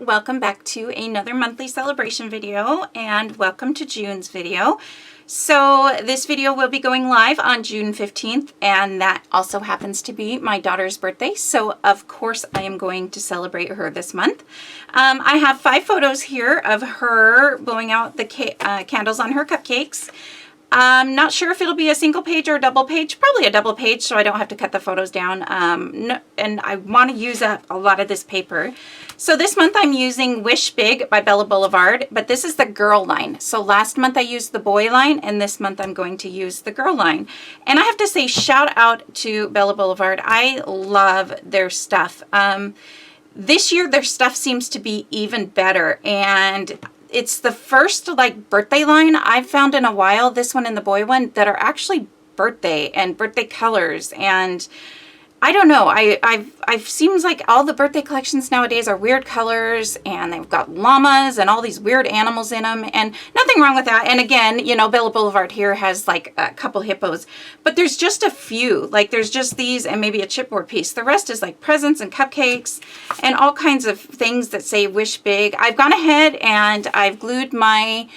welcome back to another monthly celebration video, and welcome to June's video. So this video will be going live on June 15th, and that also happens to be my daughter's birthday, so of course I am going to celebrate her this month. I have 5 photos here of her blowing out the candles on her cupcakes. I'm not sure if it'll be a single page or a double page, probably a double page, so I don't have to cut the photos down. And I want to use up a lot of this paper. So this month I'm using Wish Big by Bella Boulevard, but this is the girl line. So last month I used the boy line, and this month I'm going to use the girl line. And I have to say, shout out to Bella Boulevard. I love their stuff. This year their stuff seems to be even better, and it's the first like birthday line I've found in a while, this one and the boy one, that are actually birthday and birthday colors. And I don't know, I've seems like all the birthday collections nowadays are weird colors, and they've got llamas and all these weird animals in them, and nothing wrong with that. And again, you know, Bella Boulevard here has like a couple hippos, but there's just a few. Like there's just these and maybe a chipboard piece. The rest is like presents and cupcakes and all kinds of things that say Wish Big. I've gone ahead and I've glued my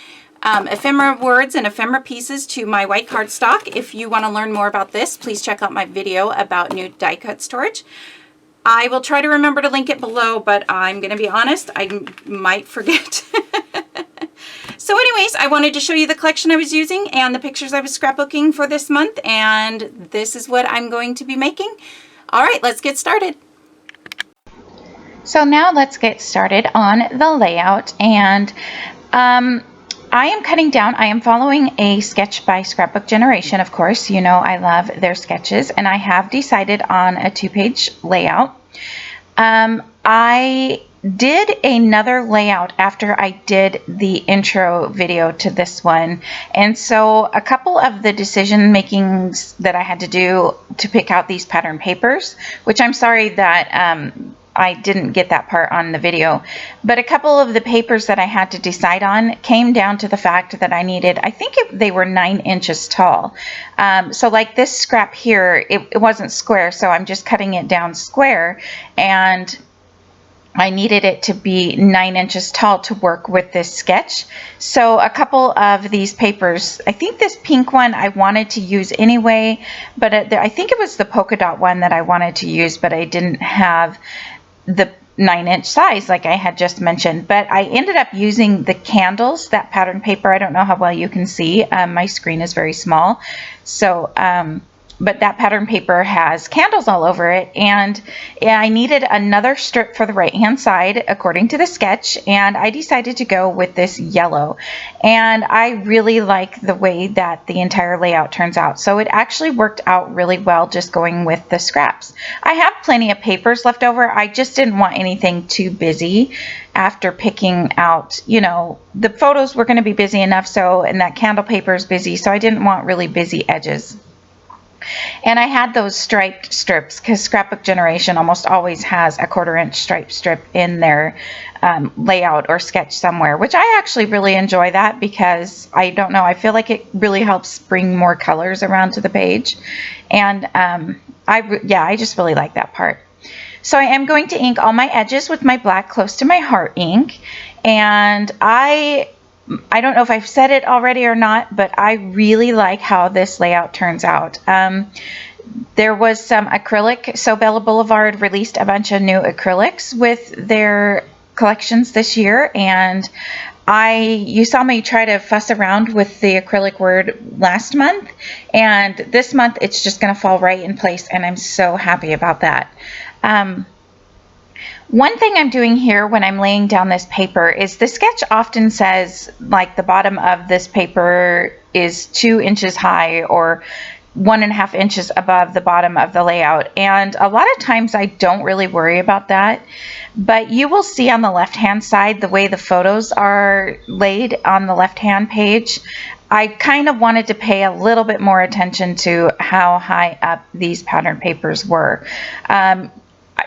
ephemera words and ephemera pieces to my white cardstock. If you want to learn more about this, please check out my video about new die cut storage. I will try to remember to link it below, but I'm going to be honest, I might forget. So anyways, I wanted to show you the collection I was using and the pictures I was scrapbooking for this month, and this is what I'm going to be making. All right, let's get started. So now let's get started on the layout, and I am cutting down. I am following a sketch by Scrapbook Generation, of course. You know I love their sketches, and I have decided on a 2-page layout. I did another layout after I did the intro video to this one, and so a couple of the decision makings that I had to do to pick out these pattern papers, which I'm sorry that I didn't get that part on the video, but a couple of the papers that I had to decide on came down to the fact that I needed, I think they were 9 inches tall. So like this scrap here, it wasn't square, so I'm just cutting it down square, and I needed it to be 9 inches tall to work with this sketch. So a couple of these papers, I think this pink one I wanted to use anyway, but I think it was the polka dot one that I wanted to use, but I didn't have the 9-inch size like I had just mentioned. But I ended up using the candles, that pattern paper. I don't know how well you can see. My screen is very small. So, but that pattern paper has candles all over it, and I needed another strip for the right hand side according to the sketch, and I decided to go with this yellow, and I really like the way that the entire layout turns out. So it actually worked out really well just going with the scraps. I have plenty of papers left over. I just didn't want anything too busy after picking out, you know, the photos were going to be busy enough, so, and that candle paper is busy, so I didn't want really busy edges. And I had those striped strips because Scrapbook Generation almost always has a 1/4-inch striped strip in their layout or sketch somewhere, which I actually really enjoy that because I don't know, I feel like it really helps bring more colors around to the page. And I just really like that part. So I am going to ink all my edges with my black Close to My Heart ink, and I don't know if I've said it already or not, but I really like how this layout turns out. There was some acrylic, so Bella Boulevard released a bunch of new acrylics with their collections this year, and you saw me try to fuss around with the acrylic word last month, and this month it's just going to fall right in place, and I'm so happy about that. One thing I'm doing here when I'm laying down this paper is the sketch often says like the bottom of this paper is 2 inches high or 1.5 inches above the bottom of the layout, and a lot of times I don't really worry about that, but you will see on the left hand side the way the photos are laid on the left hand page. I kind of wanted to pay a little bit more attention to how high up these pattern papers were.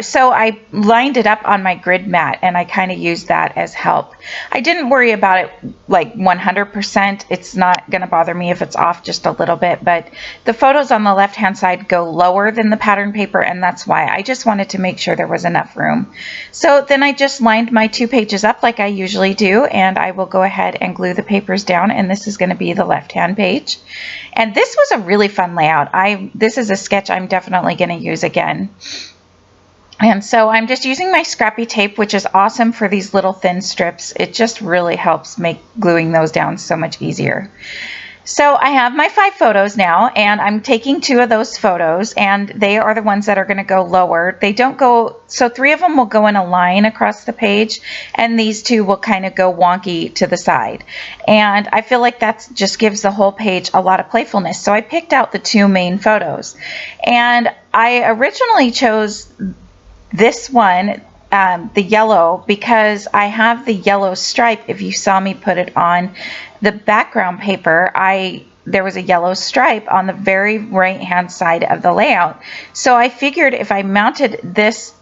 So I lined it up on my grid mat and I kind of used that as help. I didn't worry about it like 100%. It's not going to bother me if it's off just a little bit, but the photos on the left hand side go lower than the pattern paper, and that's why I just wanted to make sure there was enough room. So then I just lined my 2 pages up like I usually do, and I will go ahead and glue the papers down, and this is going to be the left hand page. And this was a really fun layout. This is a sketch I'm definitely going to use again. And so I'm just using my scrappy tape, which is awesome for these little thin strips. It just really helps make gluing those down so much easier. So I have my 5 photos now, and I'm taking 2 of those photos, and they are the ones that are going to go lower. They don't go, so 3 of them will go in a line across the page, and these 2 will kind of go wonky to the side. And I feel like that just gives the whole page a lot of playfulness. So I picked out the 2 main photos. And I originally chose this one, the yellow, because I have the yellow stripe. If you saw me put it on the background paper, there was a yellow stripe on the very right hand side of the layout. So I figured if I mounted this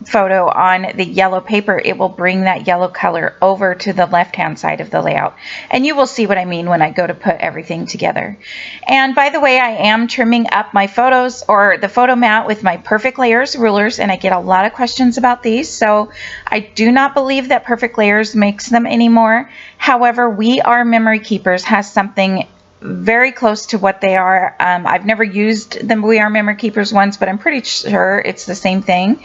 photo on the yellow paper, it will bring that yellow color over to the left hand side of the layout. And you will see what I mean when I go to put everything together. And by the way, I am trimming up my photos, or the photo mat, with my Perfect Layers rulers, and I get a lot of questions about these. So I do not believe that Perfect Layers makes them anymore. However, We Are Memory Keepers has something very close to what they are. I've never used the We Are Memory Keepers ones, but I'm pretty sure it's the same thing.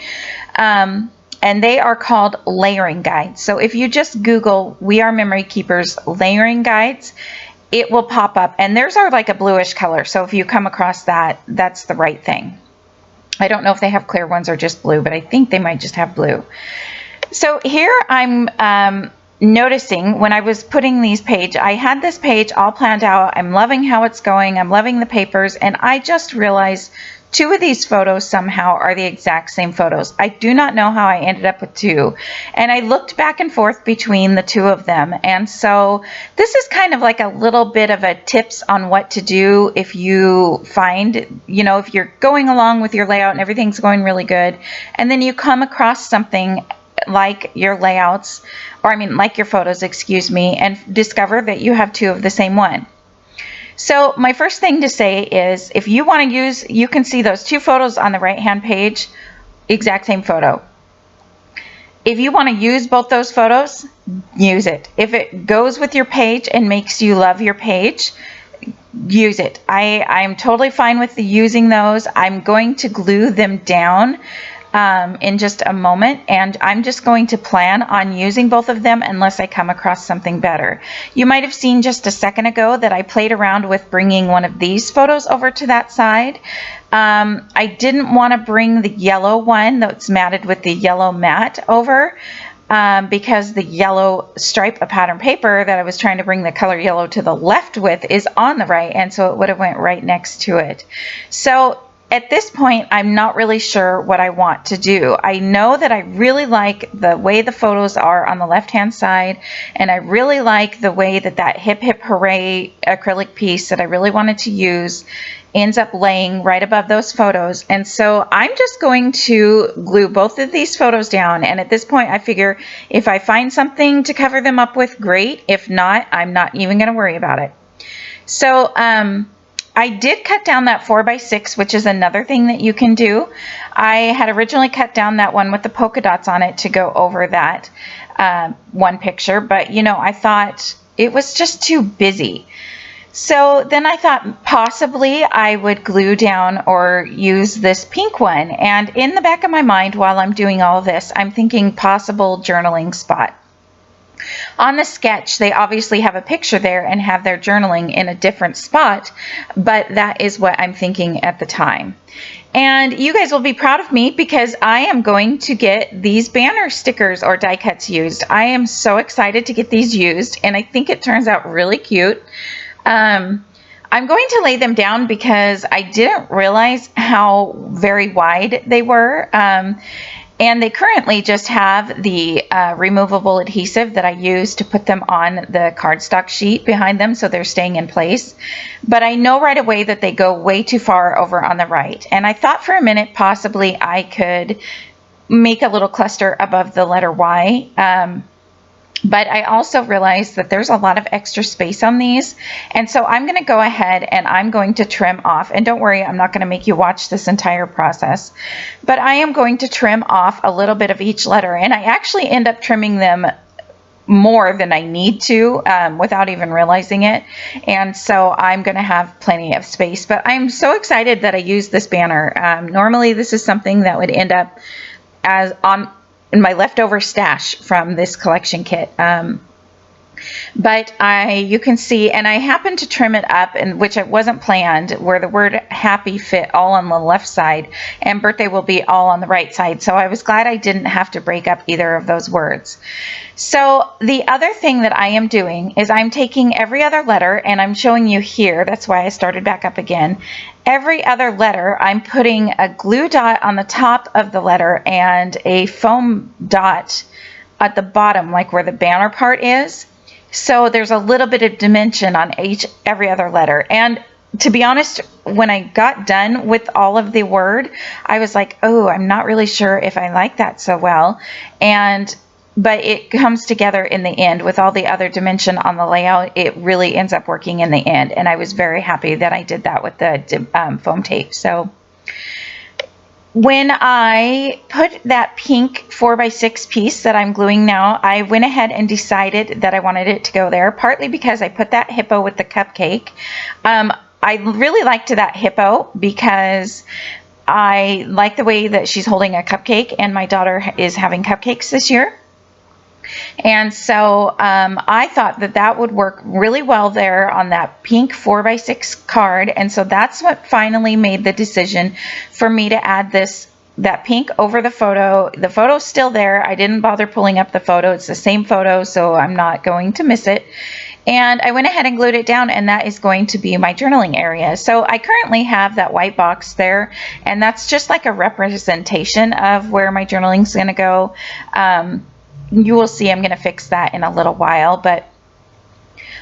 And they are called layering guides. So if you just Google We Are Memory Keepers layering guides, it will pop up, and theirs are like a bluish color. So if you come across that, that's the right thing. I don't know if they have clear ones or just blue, but I think they might just have blue. So here I'm noticing when I was putting these pages, I had this page all planned out. I'm loving how it's going. I'm loving the papers, and I just realized 2 of these photos somehow are the exact same photos. I do not know how I ended up with 2, and I looked back and forth between the 2 of them. And so this is kind of like a little bit of a tips on what to do if you find, if you're going along with your layout and everything's going really good, and then you come across something like your layouts, or like your photos, excuse me, and discover that you have 2 of the same one. So my first thing to say is, if you want to use, you can see those 2 photos on the right hand page, exact same photo. If you want to use both those photos, use it. If it goes with your page and makes you love your page, use it. I'm totally fine with using those. I'm going to glue them down in just a moment, and I'm just going to plan on using both of them unless I come across something better. You might have seen just a second ago that I played around with bringing one of these photos over to that side. I didn't want to bring the yellow one that's matted with the yellow mat over, because the yellow stripe of pattern paper that I was trying to bring the color yellow to the left with is on the right, and so it would have went right next to it. So at this point, I'm not really sure what I want to do. I know that I really like the way the photos are on the left-hand side, and I really like the way that Hip Hip Hooray acrylic piece that I really wanted to use ends up laying right above those photos. And so I'm just going to glue both of these photos down, and at this point I figure if I find something to cover them up with, great. If not, I'm not even going to worry about it. So I did cut down that 4x6, which is another thing that you can do. I had originally cut down that one with the polka dots on it to go over that one picture, but I thought it was just too busy. So then I thought possibly I would glue down or use this pink one. And in the back of my mind while I'm doing all this, I'm thinking possible journaling spot. On the sketch, they obviously have a picture there and have their journaling in a different spot, but that is what I'm thinking at the time. And you guys will be proud of me because I am going to get these banner stickers or die cuts used. I am so excited to get these used, and I think it turns out really cute. I'm going to lay them down because I didn't realize how very wide they were. And they currently just have the removable adhesive that I use to put them on the cardstock sheet behind them, so they're staying in place. But I know right away that they go way too far over on the right. And I thought for a minute possibly I could make a little cluster above the letter Y. But I also realized that there's a lot of extra space on these. And so I'm going to go ahead and I'm going to trim off. And don't worry, I'm not going to make you watch this entire process. But I am going to trim off a little bit of each letter. And I actually end up trimming them more than I need to without even realizing it. And so I'm going to have plenty of space. But I'm so excited that I used this banner. Normally this is something that would end up as in my leftover stash from this collection kit. But you can see, and I happened to trim it up, and which it wasn't planned, where the word happy fit all on the left side and birthday will be all on the right side. So I was glad I didn't have to break up either of those words. So the other thing that I am doing is I'm taking every other letter, and I'm showing you here, that's why I started back up again. Every other letter, I'm putting a glue dot on the top of the letter and a foam dot at the bottom, like where the banner part is. So there's a little bit of dimension on every other letter. And to be honest, when I got done with all of the word, I was like, oh, I'm not really sure if I like that so well. But it comes together in the end with all the other dimension on the layout. It really ends up working in the end. And I was very happy that I did that with the foam tape. So when I put that pink 4x6 piece that I'm gluing now, I went ahead and decided that I wanted it to go there, partly because I put that hippo with the cupcake. I really liked that hippo because I like the way that she's holding a cupcake, and my daughter is having cupcakes this year. And so I thought that that would work really well there on that pink 4x6 card. And so that's what finally made the decision for me to add that pink over the photo. The photo's still there. I didn't bother pulling up the photo. It's the same photo, so I'm not going to miss it. And I went ahead and glued it down, and that is going to be my journaling area. So I currently have that white box there, and that's just like a representation of where my journaling is going to go. You will see I'm going to fix that in a little while, but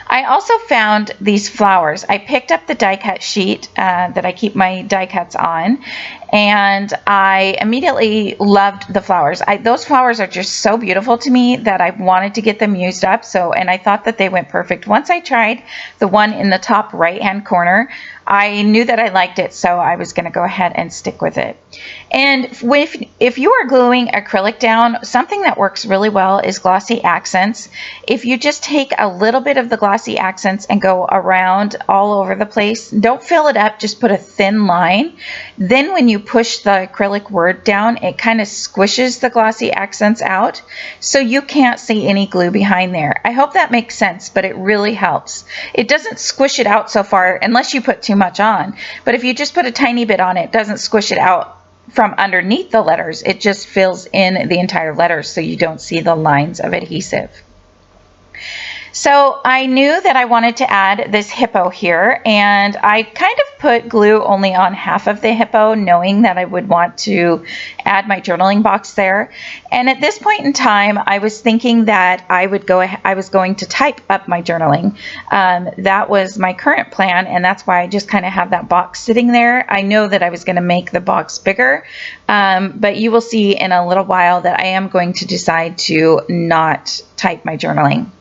I also found these flowers. I picked up the die cut sheet that I keep my die cuts on, and I immediately loved the flowers. Those flowers are just so beautiful to me that I wanted to get them used up. And I thought that they went perfect. Once I tried the one in the top right hand corner, I knew that I liked it, so I was going to go ahead and stick with it. And if you are gluing acrylic down, something that works really well is glossy accents. If you just take a little bit of the glossy accents and go around all over the place, don't fill it up, just put a thin line. Then when you push the acrylic word down, it kind of squishes the glossy accents out, so you can't see any glue behind there. I hope that makes sense, but it really helps. It doesn't squish it out so far unless you put too much on, but if you just put a tiny bit on, it doesn't squish it out from underneath the letters. It just fills in the entire letters so you don't see the lines of adhesive. So I knew that I wanted to add this hippo here, and I kind of put glue only on half of the hippo, knowing that I would want to add my journaling box there. And at this point in time, I was thinking that I was going to type up my journaling. That was my current plan, and that's why I just kind of have that box sitting there. I know that I was going to make the box bigger, but you will see in a little while that I am going to decide to not type my journaling.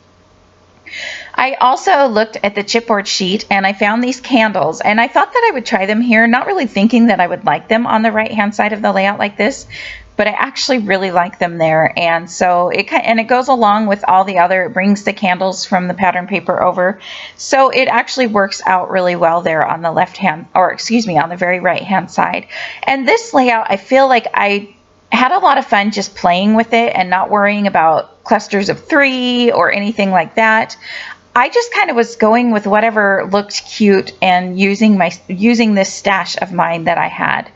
I also looked at the chipboard sheet, and I found these candles, and I thought that I would try them here, not really thinking that I would like them on the right hand side of the layout like this, but I actually really like them there. And so it goes along with all the other, it brings the candles from the pattern paper over, so it actually works out really well there on the left hand, or excuse me, on the very right hand side. And this layout, I feel like I had a lot of fun just playing with it and not worrying about clusters of 3 or anything like that. I just kind of was going with whatever looked cute and using this stash of mine that I had.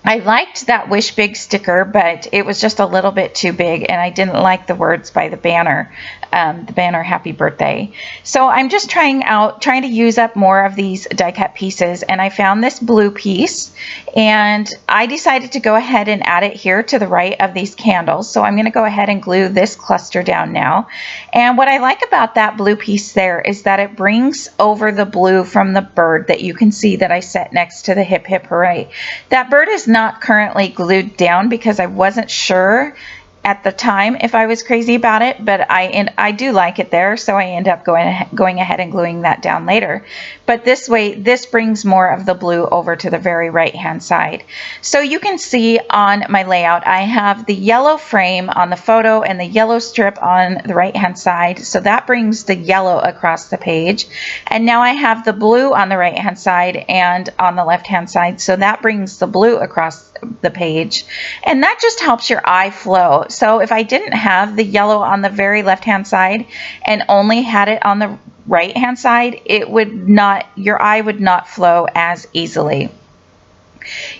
I liked that Wish Big sticker, but it was just a little bit too big, and I didn't like the words by the banner Happy Birthday. So I'm just trying to use up more of these die cut pieces, and I found this blue piece, and I decided to go ahead and add it here to the right of these candles. So I'm going to go ahead and glue this cluster down now. And what I like about that blue piece there is that it brings over the blue from the bird that you can see that I set next to the Hip Hip Hooray. That bird is not currently glued down because I wasn't sure at the time if I was crazy about it, but I do like it there, so I end up going ahead and gluing that down later. But this way, this brings more of the blue over to the very right hand side. So you can see on my layout, I have the yellow frame on the photo and the yellow strip on the right hand side, so that brings the yellow across the page. And now I have the blue on the right hand side and on the left hand side, so that brings the blue across the page, and that just helps your eye flow. So if I didn't have the yellow on the very left hand side and only had it on the right hand side, it would not, your eye would not flow as easily.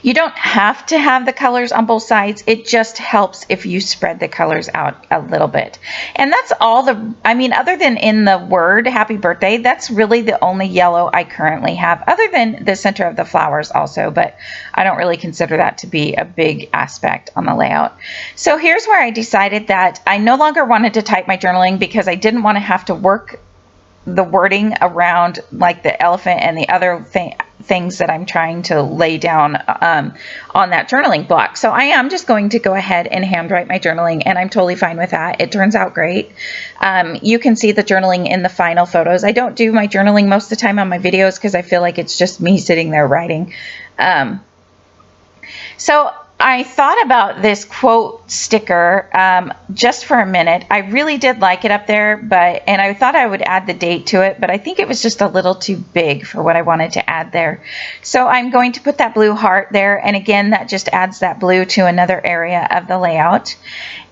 You don't have to have the colors on both sides. It just helps if you spread the colors out a little bit. And that's all I mean, other than in the word happy birthday, that's really the only yellow I currently have, other than the center of the flowers also, but I don't really consider that to be a big aspect on the layout. So here's where I decided that I no longer wanted to type my journaling because I didn't want to have to work the wording around like the elephant and the other things that I'm trying to lay down on that journaling block. So I am just going to go ahead and handwrite my journaling, and I'm totally fine with that. It turns out great. You can see the journaling in the final photos. I don't do my journaling most of the time on my videos because I feel like it's just me sitting there writing. So I thought about this quote sticker just for a minute. I really did like it up there, and I thought I would add the date to it, but I think it was just a little too big for what I wanted to add there. So I'm going to put that blue heart there, and again, that just adds that blue to another area of the layout.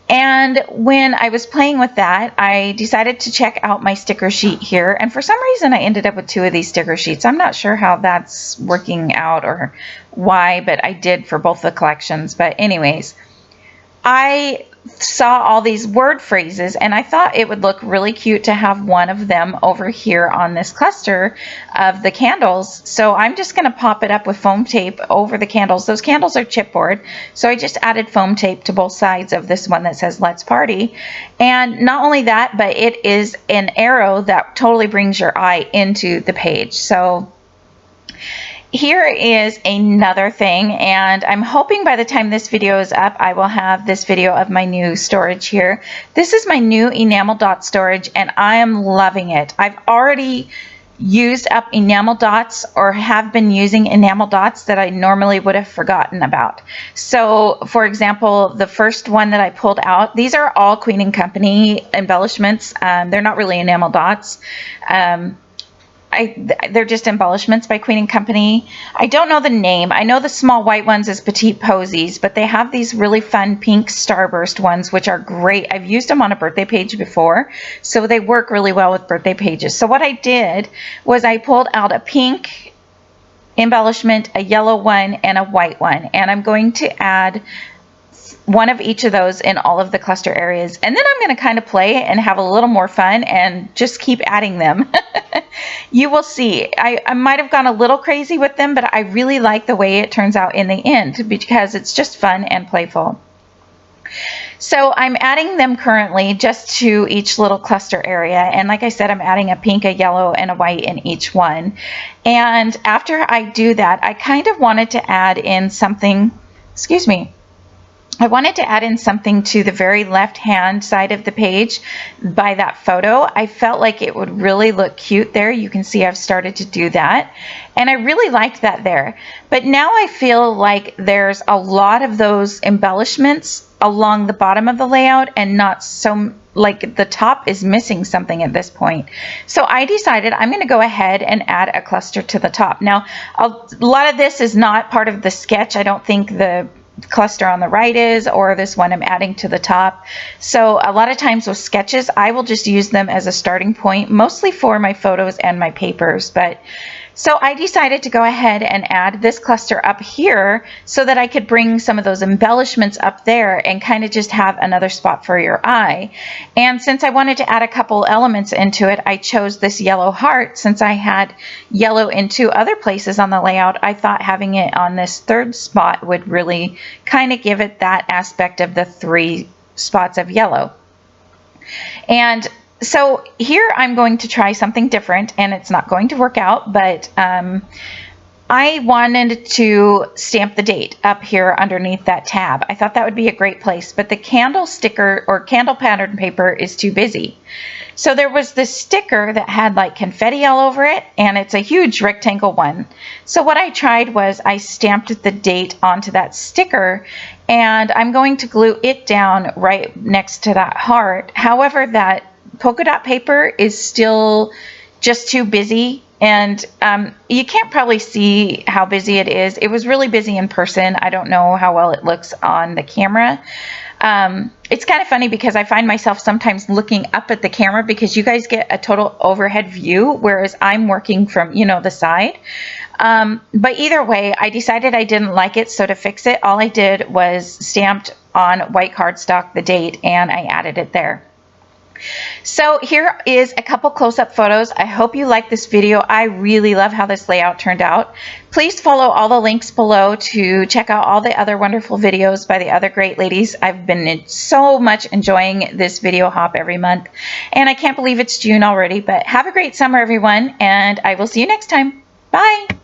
And when I was playing with that, I decided to check out my sticker sheet here. And for some reason, I ended up with 2 of these sticker sheets. I'm not sure how that's working out or why, but I did for both the collections. But anyways, I saw all these word phrases, and I thought it would look really cute to have one of them over here on this cluster of the candles. So I'm just going to pop it up with foam tape over the candles. Those candles are chipboard, so I just added foam tape to both sides of this one that says Let's Party. And not only that, but it is an arrow that totally brings your eye into the page. So here is another thing, and I'm hoping by the time this video is up, I will have this video of my new storage here. This is my new Enamel Dot Storage, and I am loving it. I've already used up enamel dots, or have been using enamel dots that I normally would have forgotten about. So for example, the first one that I pulled out, these are all Queen & Company embellishments. They're not really enamel dots. They're just embellishments by Queen & Company. I don't know the name. I know the small white ones is Petite Posies, but they have these really fun pink starburst ones, which are great. I've used them on a birthday page before, so they work really well with birthday pages. So what I did was I pulled out a pink embellishment, a yellow one, and a white one, and I'm going to add one of each of those in all of the cluster areas. And then I'm going to kind of play and have a little more fun and just keep adding them. You will see. I might have gone a little crazy with them, but I really like the way it turns out in the end because it's just fun and playful. So I'm adding them currently just to each little cluster area. And like I said, I'm adding a pink, a yellow, and a white in each one. And after I do that, I kind of wanted to add in something, excuse me, I wanted to add in something to the very left-hand side of the page by that photo. I felt like it would really look cute there. You can see I've started to do that, and I really liked that there. But now I feel like there's a lot of those embellishments along the bottom of the layout, and not so, like the top is missing something at this point. So I decided I'm going to go ahead and add a cluster to the top. Now, a lot of this is not part of the sketch. I don't think the cluster on the right is, or this one I'm adding to the top. So a lot of times with sketches, I will just use them as a starting point, mostly for my photos and my papers. But so I decided to go ahead and add this cluster up here so that I could bring some of those embellishments up there and kind of just have another spot for your eye. And since I wanted to add a couple elements into it, I chose this yellow heart. Since I had yellow in 2 other places on the layout, I thought having it on this 3rd spot would really kind of give it that aspect of the 3 spots of yellow. And so here I'm going to try something different, and it's not going to work out, but I wanted to stamp the date up here underneath that tab. I thought that would be a great place, but the candle sticker or candle pattern paper is too busy. So there was this sticker that had like confetti all over it, and it's a huge rectangle one. So what I tried was I stamped the date onto that sticker, and I'm going to glue it down right next to that heart. However, that polka dot paper is still just too busy, and you can't probably see how busy it is. It was really busy in person. I don't know how well it looks on the camera. It's kind of funny because I find myself sometimes looking up at the camera because you guys get a total overhead view, whereas I'm working from, the side. But either way, I decided I didn't like it, so to fix it, all I did was stamped on white cardstock the date, and I added it there. So here is a couple close-up photos. I hope you like this video. I really love how this layout turned out. Please follow all the links below to check out all the other wonderful videos by the other great ladies. I've been so much enjoying this video hop every month, and I can't believe it's June already, but have a great summer, everyone, and I will see you next time. Bye!